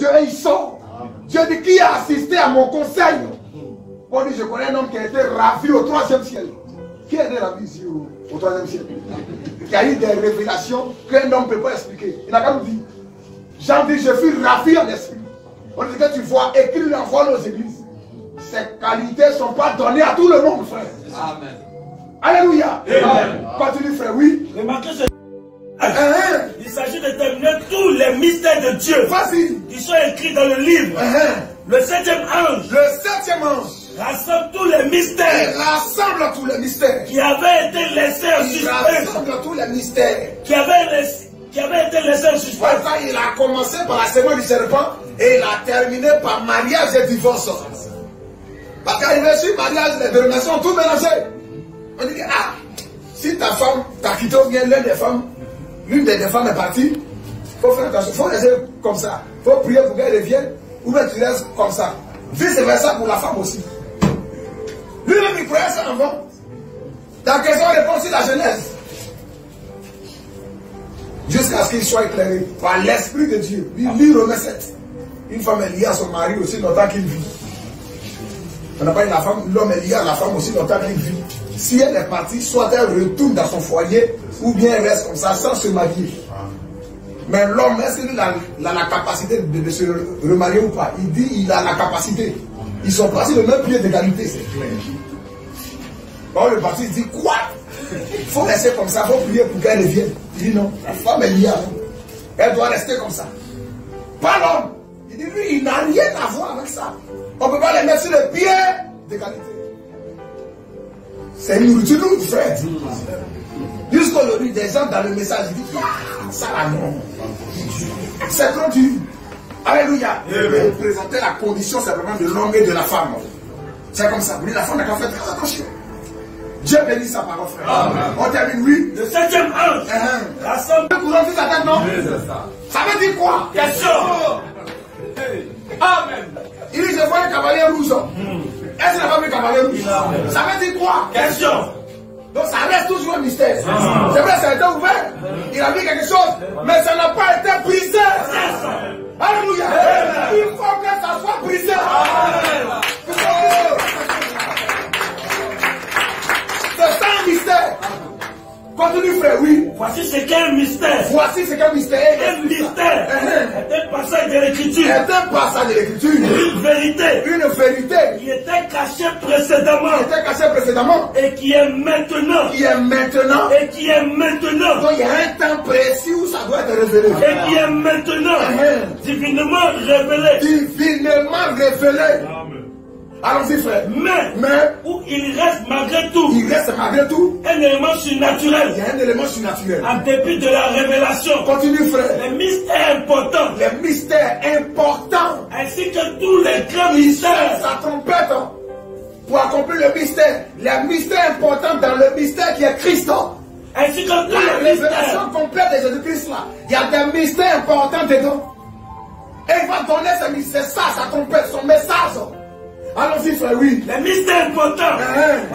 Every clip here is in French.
Dieu et il sort. Dieu dit, qui a assisté à mon conseil? On dit, je connais un homme qui a été ravi au 3e ciel. Qui a été ravi ici au 3e ciel? Qui a eu des révélations qu'un homme ne peut pas expliquer. Il n'a qu'à nous dire. Jean dit, je fus ravi en esprit. On dit que tu vois, écrit l'envoi aux églises. Ces qualités ne sont pas données à tout le monde, frère. Amen. Alléluia. Amen. Continue, frère, oui. Remarquez ce... Il s'agit de terminer tous les mystères de Dieu. Vas-y. Qui sont écrits dans le livre. Le 7e ange. Le 7e ange. Rassemble tous les mystères. Il rassemble tous les mystères. Qui avaient été laissés en suspens. Il rassemble tous les mystères. Qui avaient été laissés en suspens. Il a commencé par la semence du serpent et il a terminé par mariage et divorce. Parce qu'arrivé sur mariage, les dénominations ont tout mélangé. On dit, ah, si ta femme t'a quitté ou bien l'une des femmes est partie, il faut faire attention, il faut laisser comme ça. Il faut prier pour qu'elle revienne, ou bien tu laisses comme ça. Vice versa pour la femme aussi. Lui-même, il croyait ça avant. La question répond sur la Genèse. Jusqu'à ce qu'il soit éclairé par l'Esprit de Dieu. Lui remet 7. Une femme est liée à son mari aussi longtemps qu'il vit. On n'a pas dit la femme, l'homme est lié à la femme aussi longtemps qu'il vit. Si elle est partie, soit elle retourne dans son foyer, ou bien elle reste comme ça sans se marier. Mais l'homme, est-ce qu'il a la capacité de se remarier ou pas? Il dit il a la capacité. Ils sont partis le même pied d'égalité, c'est clair. Quand le parti dit quoi? Il faut laisser comme ça, il faut prier pour qu'elle revienne. Il dit non, la femme est liée à nous. Elle doit rester comme ça. Pas l'homme. Il dit lui, il n'a rien à voir avec ça. On ne peut pas les mettre sur le pied d'égalité. C'est une nourriture, frère. Jusqu'aujourd'hui, des gens dans le message disent ah, ça là non. C'est trop dur. Alléluia. Et présenter la condition simplement de l'homme et de la femme. C'est comme ça. Vous dites la femme n'a qu'à faire très attention. Dieu bénit sa parole, frère. Amen. On termine, oui. Le 7e ange. Rassemble. Vous avez sa tête, non? Ça veut dire quoi? Question. Amen. Il dit, je vois un cavalier rouge. Est-ce qu'il n'a pas vu un cavalier rouge? Ça veut dire quoi? Question. Donc ça reste toujours un mystère. C'est vrai, ça a été ouvert. Il a vu quelque chose, mais ça n'a pas été brisé. Alléluia. Il faut que ça soit brisé. C'est ça un mystère. Continue, frère, oui. Voici ce qu'est un mystère. Voici ce qu'est un mystère. Un mystère est un passage de l'écriture. Est un passage de l'écriture. Une vérité. Une vérité. Qui était cachée précédemment. Qui était cachée précédemment. Et qui est maintenant. Qui est maintenant. Et qui est maintenant. Donc il y a un temps précis où ça doit être révélé. Et qui est maintenant. Divinement révélé. Divinement révélé. Allons-y, frère. Mais où il reste malgré tout. Il reste malgré tout. Un élément surnaturel. Il y a un élément surnaturel. En dépit de la révélation. Continue, frère. Les mystères importants. Les mystères importants. Ainsi que tous les grands mystères. Sa trompette. Pour accomplir le mystère. Les mystères importants dans le mystère qui est Christ. Ainsi que la révélation complète de Jésus-Christ là. Il y a des mystères importants dedans. Et il va donner ce mystère, ça, sa trompette, son message. Allons-y, frère, oui. Les mystères importants,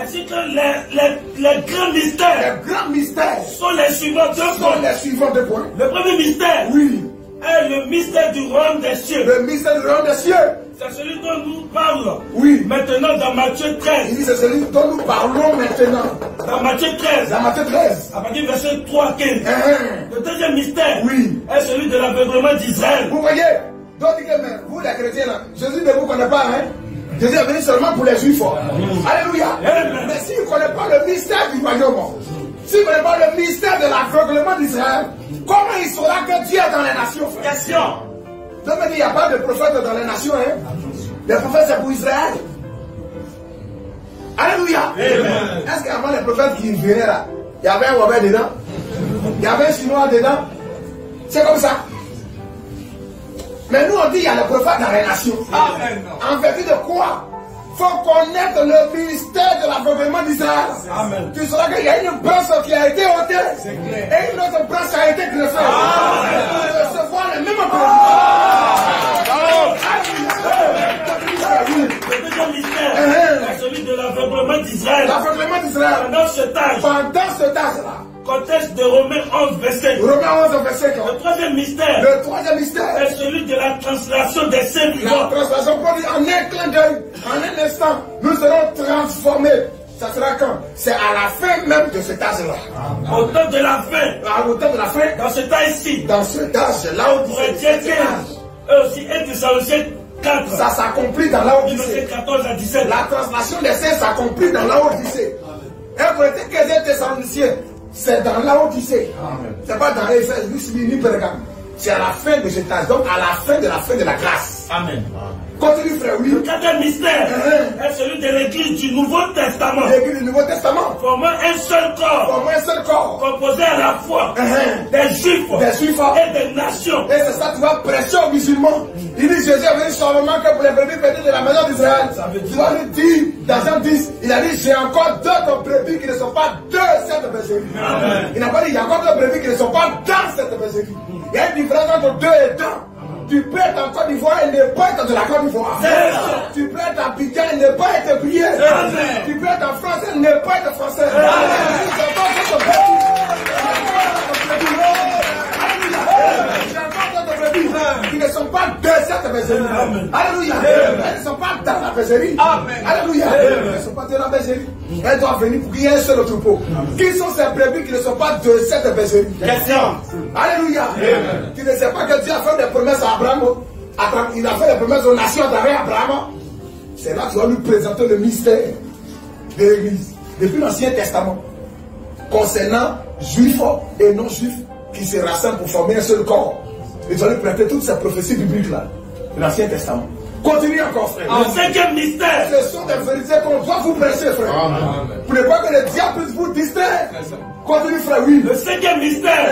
ainsi que les grands mystères. Les grands mystères sont les suivants de points. Le premier mystère, oui, est le mystère du royaume des cieux. Le mystère du royaume des cieux. C'est celui dont nous parlons. Oui. Maintenant dans Matthieu 13. Il dit c'est celui dont nous parlons maintenant. Dans Matthieu 13. Dans Matthieu 13. À partir du verset 3 à 15. Le deuxième mystère, oui, est celui de l'aveuglement d'Israël. Vous voyez, donc vous les chrétiens là, Jésus ne vous connaît pas, hein? Jésus est venu seulement pour les juifs. Alléluia. Mais s'il ne connaît pas le mystère du royaume, s'il ne connaît pas le mystère de l'aveuglement d'Israël, comment il saura que Dieu est dans les nations? Question. Donc il n'y a pas de prophète dans les nations. Hein? Les prophètes c'est pour Israël. Alléluia. Est-ce qu'avant les prophètes qui venaient là, il y avait un Robert dedans? Il y avait un Chinois dedans? C'est comme ça. Mais nous on dit il y a les prophètes dans les nations. Amen. En vertu de quoi? Il faut connaître le mystère de l'aveuglement d'Israël. Tu sauras qu'il y a une branche qui a été ôtée et une autre branche a été greffée. Pour recevoir les mêmes Le deuxième mystère est celui de l'aveuglement d'Israël. L'aveuglement d'Israël. Pendant cet âge. Pendant cet âge-là. Contexte de Romains 11, verset 1. Romains 11, verset 1. Le troisième mystère Le troisième mystère est celui de la translation des saints la vivants. translation, en un clin d'œil, en un instant, nous serons transformés. Ça sera quand? C'est à la fin même de cet âge-là. Au temps de la fin, Au temps de la fin, dans ce temps ici, dans cet âge-là, on pourrait dire que eux aussi 1 Thessaloniciens 4, ça s'accomplit dans verset l'Odyssée. 14 à 17. La translation des saints s'accomplit dans l'Odyssée. Un côté que des Thessaloniciens, c'est dans l'Odyssée. C'est pas dans Éphèse, ni Pergame. C'est à la fin de cet âge, donc à la fin de la grâce. Amen. Continue, frère, oui. Le quatrième mystère est celui de l'église du Nouveau Testament. L'église du Nouveau Testament. Formant un seul corps, Formant un seul corps. composé à la fois des Juifs et des nations. Et c'est ça, tu vas prêcher aux musulmans. Il dit Jésus est venu seulement que pour les brebis perdues de la maison d'Israël. Tu vas lui dire, dans Jean 10, il a dit j'ai encore d'autres brebis qui ne sont pas de cette bergerie. Il n'a pas dit il y a encore d'autres brebis qui ne sont pas dans cette bergerie. Il y a une différence entre deux et dans. Tu peux être en Côte d'Ivoire et ne pas être de la Côte d'Ivoire. Tu peux être en Abidjan et ne pas être prié. Tu peux être en France et ne pas être français. Qui ne sont pas de cette bergerie. Alléluia. Elles ne sont pas dans la bergerie. Alléluia. Elles ne sont pas de la bergerie. Elles doivent venir pour qu'il y ait un seul troupeau. Qui sont ces brebis qui ne sont pas de cette bergerie? Question. Alléluia. Tu ne sais pas que Dieu a fait des promesses à Abraham. Il a fait des promesses aux nations à travers Abraham. C'est là que tu vas lui présenter le mystère de l'Église. Depuis l'Ancien Testament. Concernant juifs et non-juifs qui se rassemblent pour former un seul corps. Et tu vas lui prêter toutes ces prophéties bibliques-là, de l'Ancien Testament. Continue encore, frère. En cinquième mystère, ce sont des vérités qu'on doit vous prêcher, frère. Pour ne pas que le diable puisse vous distraire. Continue, frère, oui. Le cinquième mystère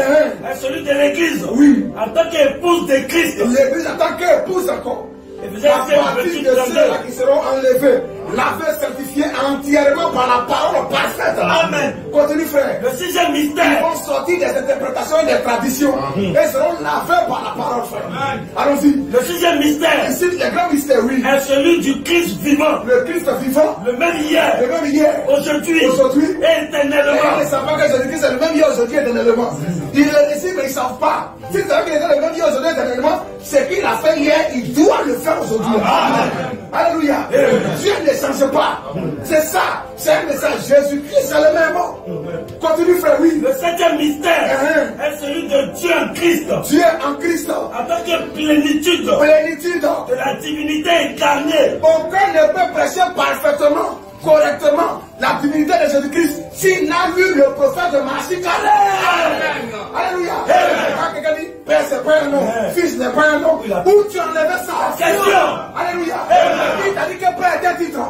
est celui de l'Église. Oui. En tant qu'épouse de Christ. L'Église en tant qu'épouse encore. À partir de ceux-là qui seront enlevés, lavés, sanctifiés entièrement par la parole parfaite. Amen. Continue, frère. Le sixième mystère. Ils vont sortir des interprétations et des traditions. Et seront lavés par la parole, frère. Allons-y. Le sixième mystère. Ici, le grand mystère, oui. Est celui du Christ vivant. Le Christ vivant. Le même hier. Le même hier. Aujourd'hui. Et éternellement. Ils ne savent pas que Jésus-Christ est le même hier aujourd'hui et éternellement. Ils le décident, mais ils ne savent pas. S'ils savent qu'il est le même hier aujourd'hui et éternellement, ce qu'il a fait hier, il doit le faire aujourd'hui. Alléluia. Dieu ne change pas. C'est ça. C'est un message. Jésus-Christ est le même mot. Continue, frère, oui. Le septième mystère est celui de Dieu en Christ. Dieu en Christ. En tant que plénitude de la divinité incarnée. Aucun ne peut prêcher parfaitement, correctement la divinité de Jésus-Christ s'il n'a lu le prophète de Machic. Alléluia. Quelqu'un dit Père, c'est pas un nom, Fils n'est pas un nom. Où tu enlevais ça? Question. Alléluia. Qui t'a dit que Père est un titre?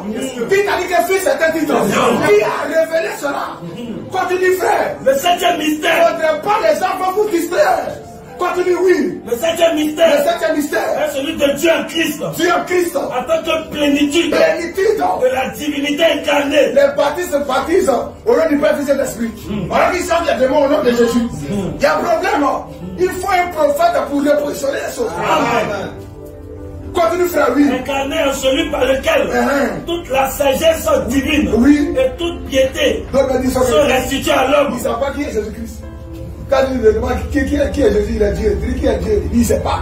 Qui t'a dit que Fils est un titre? Qui a révélé cela? Continue, frère. Le septième mystère. Ne faudrait pas les gens vont vous distraire. Continue, oui. Le septième mystère. Le septième mystère est celui de Dieu en Christ. Dieu en Christ. En tant que plénitude de la divinité incarnée. Les baptistes baptisent au nom du Père, Fils et de l'Esprit. Alors ils savent qu'il y a des mots au nom de Jésus. Il y a un problème. Il faut un prophète pour repositionner les choses. Amen. Continue, frère, oui. Incarné en celui par lequel toute la sagesse divine et toute piété sont restituées à l'homme. Ils ne savent pas qui est Jésus-Christ. Quand il lui demande qui est Jésus, il a Dieu. Il dit qui est Dieu. Il ne sait pas.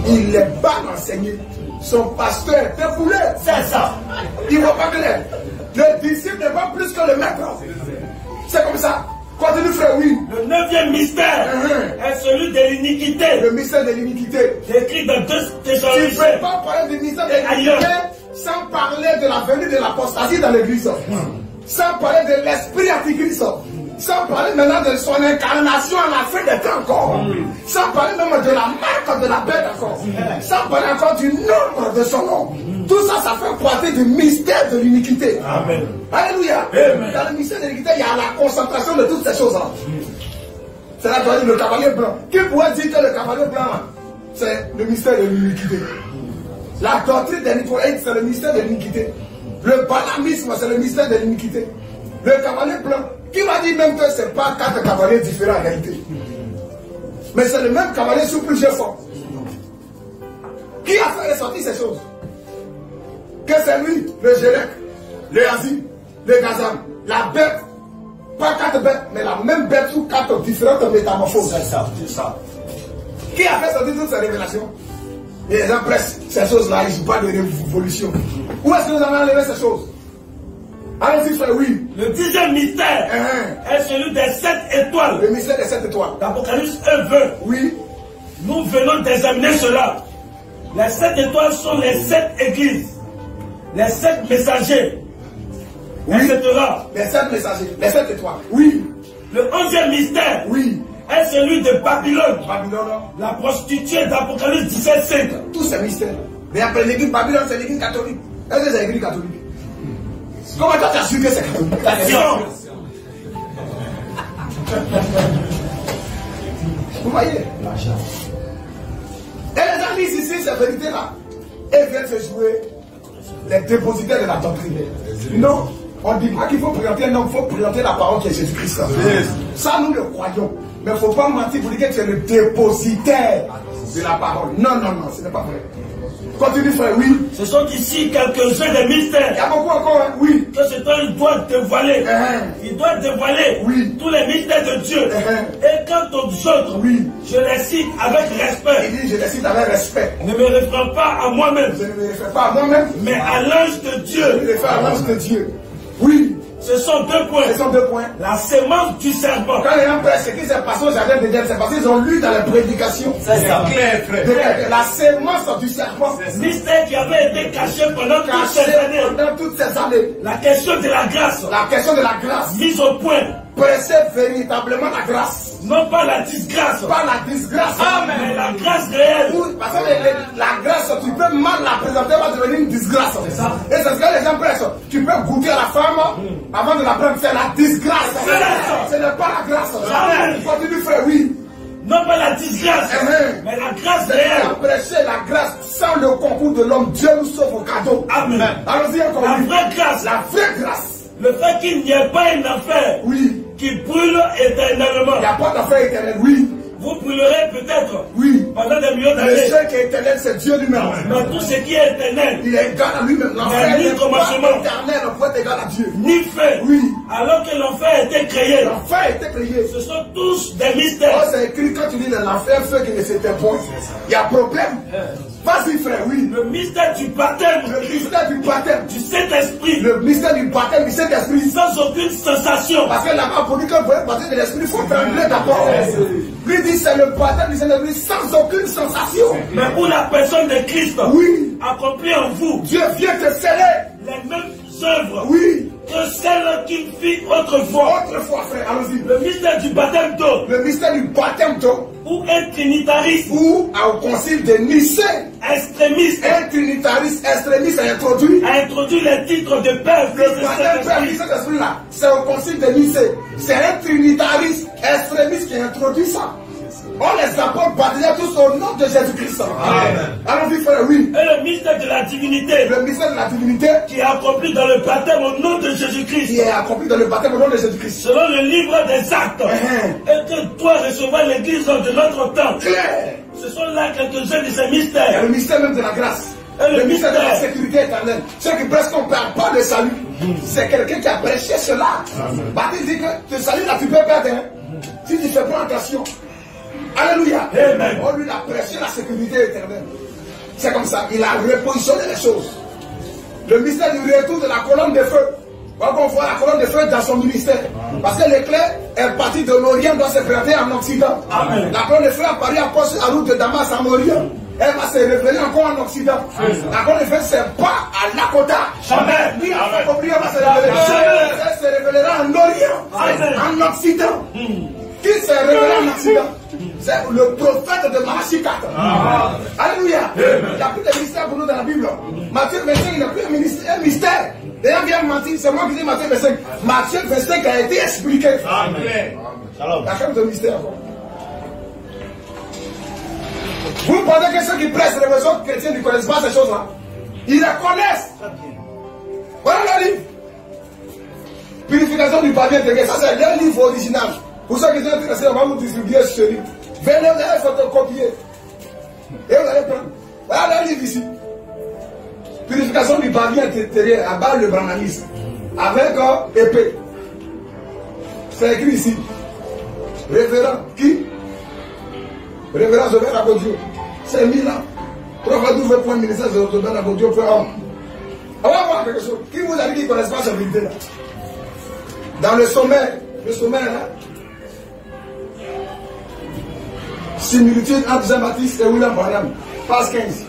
Il n'est pas enseigné. Son pasteur était foulé. C'est ça. Il ne voit pas clair. Le disciple n'est pas plus que le maître. C'est comme ça. Continue, frère, oui. Le neuvième mystère est celui de l'iniquité. Le mystère de l'iniquité. Écrit dans 2 Thessaloniciens. Tu ne peux pas parler du mystère de l'iniquité sans parler de la venue de l'apostasie dans l'église. Sans parler de l'esprit antichrist. Sans parler maintenant de son incarnation à la fin des temps encore. Sans parler même de la marque de la bête encore. Sans parler encore du nombre de son nom. Tout ça, ça fait partie du mystère de l'iniquité. Amen. Alléluia. Dans le mystère de l'iniquité, il y a la concentration de toutes ces choses-là. C'est là que le cavalier blanc. Qui pourrait dire que le cavalier blanc, c'est le mystère de l'iniquité? La doctrine des Nicolaïtes, c'est le mystère de l'iniquité. Le balamisme, c'est le mystère de l'iniquité. Le cavalier blanc, qui m'a dit même que ce n'est pas 4 cavaliers différents en réalité. Mais c'est le même cavalier sous plusieurs formes. Qui a fait ressortir ces choses? Que c'est lui, le Gélec, le Yazid, le Gazam, la bête pas 4 bêtes, mais la même bête sous 4 différentes métamorphoses. C'est ça, c'est ça. Qui a fait sortir toutes ces révélations? Et les gens pressent ces choses-là, ils ne sont pas de révolution. Où est-ce que vous avez enlevé ces choses? Allez-y, frère, oui. Le 10e mystère est celui des 7 étoiles. Le mystère des 7 étoiles. L'Apocalypse 1:20. Oui. Nous venons d'examiner cela. Les 7 étoiles sont les 7 églises, les 7 messagers, oui. etc. Les 7 messagers, les 7 étoiles. Oui. Le 11e mystère oui. est celui de Babylone. Babylone. La prostituée d'Apocalypse 17:5. Tous ces mystères. Mais après l'église Babylone, c'est l'église catholique. Est-ce que c'est l'église catholique? Comment toi tu as su que c'est catholique? Attention. Vous voyez? Et les gens disent ici, ces vérités-là, elles viennent se jouer les dépositaires de la doctrine. Non, on ne dit pas qu'il faut présenter un homme, il faut présenter la parole qui est Jésus-Christ. Ça, nous le croyons. Mais il ne faut pas mentir pour dire que tu es le dépositaire de la parole. Non, non, non, ce n'est pas vrai. Continue, frère, oui. Ce sont ici quelques-uns des mystères. Il y a beaucoup encore, hein? Oui. Que cet homme doit dévoiler. Il doit dévoiler tous les mystères de Dieu. Et quant aux autres, je les cite avec respect. Il dit, je les cite avec respect. Ne me réfère pas à moi-même. Je ne me réfère pas à moi-même. Mais à l'ange de Dieu. Je me réfère à l'ange de Dieu. Oui. Ce sont 2 points. Ce sont 2 points. La sémence du serpent. Quand les gens prêchent, ce qui s'est passé au jardin d'Éden, c'est parce qu'ils ont lu dans les prédications. C'est clair, frère. La sémence du serpent. Mystère qui avait été caché pendant toutes ces années. Pendant toutes ces années. La question de la grâce. La question de la grâce. Mise au point. Prêcher véritablement la grâce. Non pas la disgrâce. Pas la disgrâce. Mais la grâce réelle. Oui, parce que la grâce, tu peux mal la présenter, va devenir une disgrâce. Et c'est ce que les gens prêchent. Tu peux goûter à la femme avant de la prendre. C'est la disgrâce. Ce n'est pas la grâce. Continue, frère, oui. Non pas la disgrâce, mais la grâce réelle. Prêcher la grâce sans le concours de l'homme. Dieu nous sauve au cadeau. Amen. Allons-y encore. La vraie grâce. La vraie grâce. Le fait qu'il n'y ait pas une affaire qui brûle éternellement. Il n'y a pas d'affaire éternelle, oui. Vous brûlerez peut-être pendant des millions d'années. Le seul qui est éternel, c'est Dieu lui-même. Mais tout ce qui est éternel, il est égal à lui-même. L'enfer n'est pas éternel, on peut être égal à Dieu. Ni fait. Alors que l'enfer a été créé. L'enfer a été créé. Ce sont tous des mystères. Oh, c'est écrit quand tu dis l'enfer, feu qui ne s'éteint point. Il y a problème. Vas-y, frère, oui. Le mystère du baptême. Le mystère du baptême. Du Saint-Esprit. Le mystère du baptême du Saint-Esprit. Sans aucune sensation. Parce que là-bas, pour dire que vous pouvez baptême de l'Esprit, il faut trembler d'abord. Lui dit c'est le baptême du Saint-Esprit sans aucune sensation. Mais pour la personne de Christ, accomplie en vous, Dieu vient te sceller les mêmes œuvres. Que celle qu'il fit autrefois. Autrefois, frère, allons-y. Le mystère du baptême d'eau. Le mystère du baptême d'eau. Ou un trinitariste. Ou au concile de Nicée. Extrémiste. Un trinitariste extrémiste a introduit les titres de Père. Le baptême Père et Saint-Esprit là, c'est au concile de Nicée. C'est un trinitariste extrémiste qui a introduit ça. On les apporte baptisés tous au nom de Jésus-Christ. Allons-y, frère, oui. Et le mystère de la divinité. Le mystère de la divinité. Qui est accompli dans le baptême au nom de Jésus-Christ. Qui est accompli dans le baptême au nom de Jésus-Christ. Selon le livre des actes. Et que toi recevoir l'église de notre temps. Claire. Ce sont là quelques-uns de ces mystères. Il y a le mystère même de la grâce. Et le mystère de la sécurité éternelle. Ceux qui presque on ne parle pas de salut. C'est quelqu'un qui a prêché cela. Baptiste dit que te salut là, tu peux perdre. Si tu ne fais pas attention. Alléluia. On lui a prêché la sécurité éternelle. C'est comme ça. Il a repositionné les choses. Le mystère du retour de la colonne de feu. On voit la colonne de feu dans son ministère. Parce que l'éclair est parti de l'Orient, doit se présenter en Occident. La colonne de feu a apparu à route de Damas en Orient. Elle va se révéler encore en Occident. La colonne de feu, c'est pas à Lakota. Jamais. Ni à Fokopri, elle va se révéler. Elle se révélera en Orient, en Occident. Qui s'est révélé en Occident? C'est le prophète de Malachi 4. Alléluia. Il n'y a plus de mystère pour nous dans la Bible. Matthieu 25, il n'y a plus un mystère. Les gens viennent mentir. C'est moi qui dis Matthieu 25. Matthieu 25 a été expliqué. Amen. Il y a quand même de mystère. Vous pensez que ceux qui prêchent les révélations chrétiennes ne connaissent pas ces choses-là? Ils les connaissent. Voilà le livre. Purification du papier intégré. Ça, c'est le livre original. Pour ceux qui sont intéressés, on va vous distribuer ce livre. Venez, vous allez photocopier. Et vous allez prendre. Voilà le livre ici. Purification du papier intérieur, à bas le brahmanisme. Avec épée. C'est écrit ici. Révérend. Qui? Révérend Jobert Agodio. C'est 1000 ans. 3 fois 12 pour un ministère de Jobert Agodio pour homme. On va voir quelque chose. Qui vous a dit qu'ils ne connaissent pas cette vérité là? Dans le sommet là. Similitude entre Jean-Baptiste et William Branham. Page 15.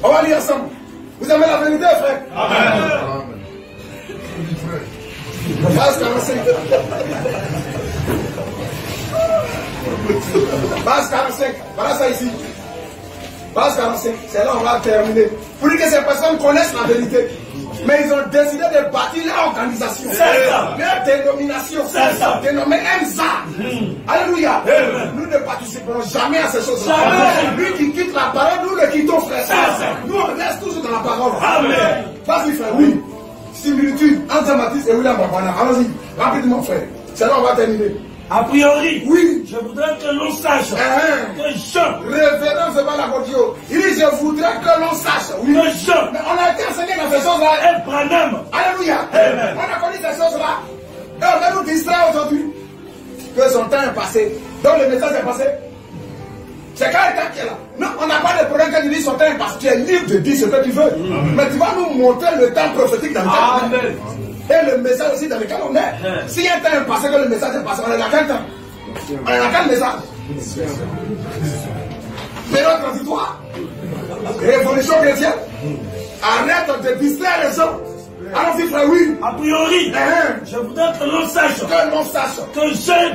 On va lire ensemble. Vous aimez la vérité, frère? Amen. Page 45. Page 45. Voilà ça ici. Page 45. C'est là où on va terminer. Pour dire que ces personnes connaissent la vérité. Mais ils ont décidé de bâtir leur organisation, leur dénomination, dénommée EMSA. Alléluia. Nous ne participerons jamais à ces choses-là. Lui qui quitte la parole, nous le quittons, frère. Nous on reste toujours dans la parole. Amen. Vas-y, frère. Oui. Similitude entre Jean-Baptiste et William Branham. Allons-y. Rapidement, frère. C'est là où on va terminer. A priori, oui, je voudrais que l'on sache que Jean, révérend Zebalagotio, il dit je voudrais que l'on sache, oui, que Jean, mais on a été enseigné dans ces choses-là, et Branham, alléluia, amen. On a connu ces choses-là, et on va nous distraire aujourd'hui, que son temps est passé, donc le message est passé, c'est quand le temps qui est là, non, on n'a pas de problème quand il dit son temps est passé, tu es libre de dire ce que tu veux, mais tu vas nous montrer le temps prophétique dans lequel on est. Et le message aussi dans lequel on est. S'il y a un temps passé que le message est passé, on est dans quel temps? On est dans quel message? Période transitoire. Révolution chrétienne. Arrête de distraire les gens. Allons-y, frère, oui. A priori, je voudrais que l'on sache que Jean et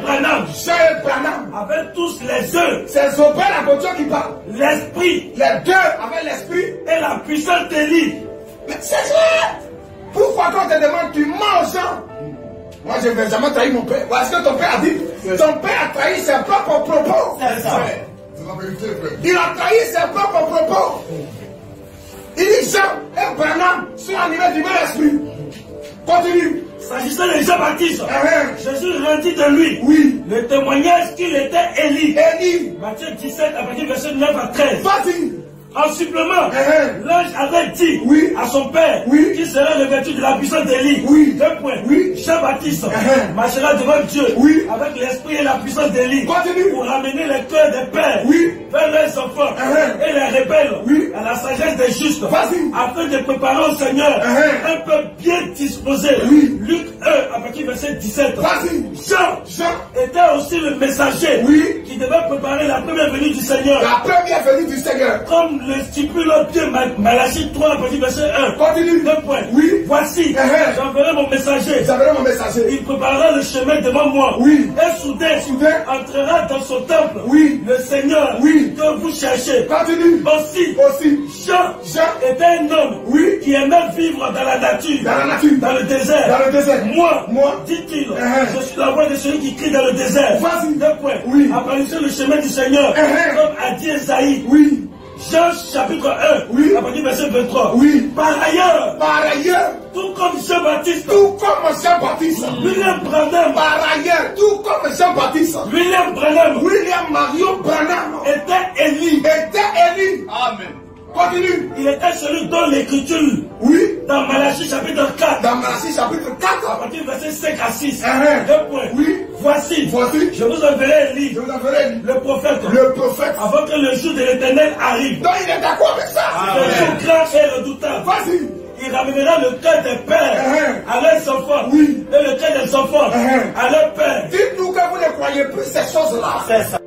Branham avaient tous les œufs. C'est Zobel Agodio qui parle. L'esprit. Les deux avaient l'esprit. Et la puissance d'Élie. Mais c'est clair. Pourquoi quand on te demande, tu manges? Moi, je ne vais jamais trahir mon père. Est-ce que ton père a dit? Ton père a trahi ses propres propos. C'est ça. Il a trahi ses propres propos. Il dit Jean et Branham sont animés du même esprit. Continue. S'agissant de Jean-Baptiste, Jésus rendit de lui le témoignage qu'il était Élie. Matthieu 17, à partir du verset 9 à 13. Vas-y. En supplément, l'ange avait dit à son père qu'il serait revêtu de la puissance d'Élie. Deux points. Jean-Baptiste marchera devant Dieu avec l'esprit et la puissance d'Élie pour ramener les cœurs des pères vers leurs enfants et les rebelles à la sagesse des justes afin de préparer au Seigneur un peuple bien disposé. Luc 1 à partir du verset 17. Jean était aussi le messager qui devait préparer la première venue du Seigneur. La première venue du Seigneur. Comme le stipule Dieu, Malachie 3 à partir du verset 1. Continue. Deux points. Voici, j'enverrai mon messager. Il préparera le chemin devant moi. Et soudain, entrera dans son temple. Le Seigneur que vous cherchez. Continue. Aussi. Jean était un homme qui aimait vivre dans la nature. Dans le désert. Moi, dit-il, je suis la voix de celui qui crie dans le désert. Deux points. Apparition le chemin du Seigneur. Comme a dit Esaïe. Jean chapitre 1, à partir du verset 23. Par ailleurs, tout comme Jean-Baptiste, William Branham, par ailleurs, tout comme Jean-Baptiste, William Marion Branham était Élie. Amen. Continue. Il était celui dont l'écriture, dans Malachie chapitre 4, à partir du verset 5 à 6, deux points. Voici, je vous enverrai Élie, le prophète, avant que le jour de l'Éternel arrive. Donc il est d'accord avec ça. Le jour grand et redoutable. Il ramènera le cœur des pères à leurs enfants et le cœur des enfants à leurs pères. Dites-nous que vous ne croyez plus ces choses-là.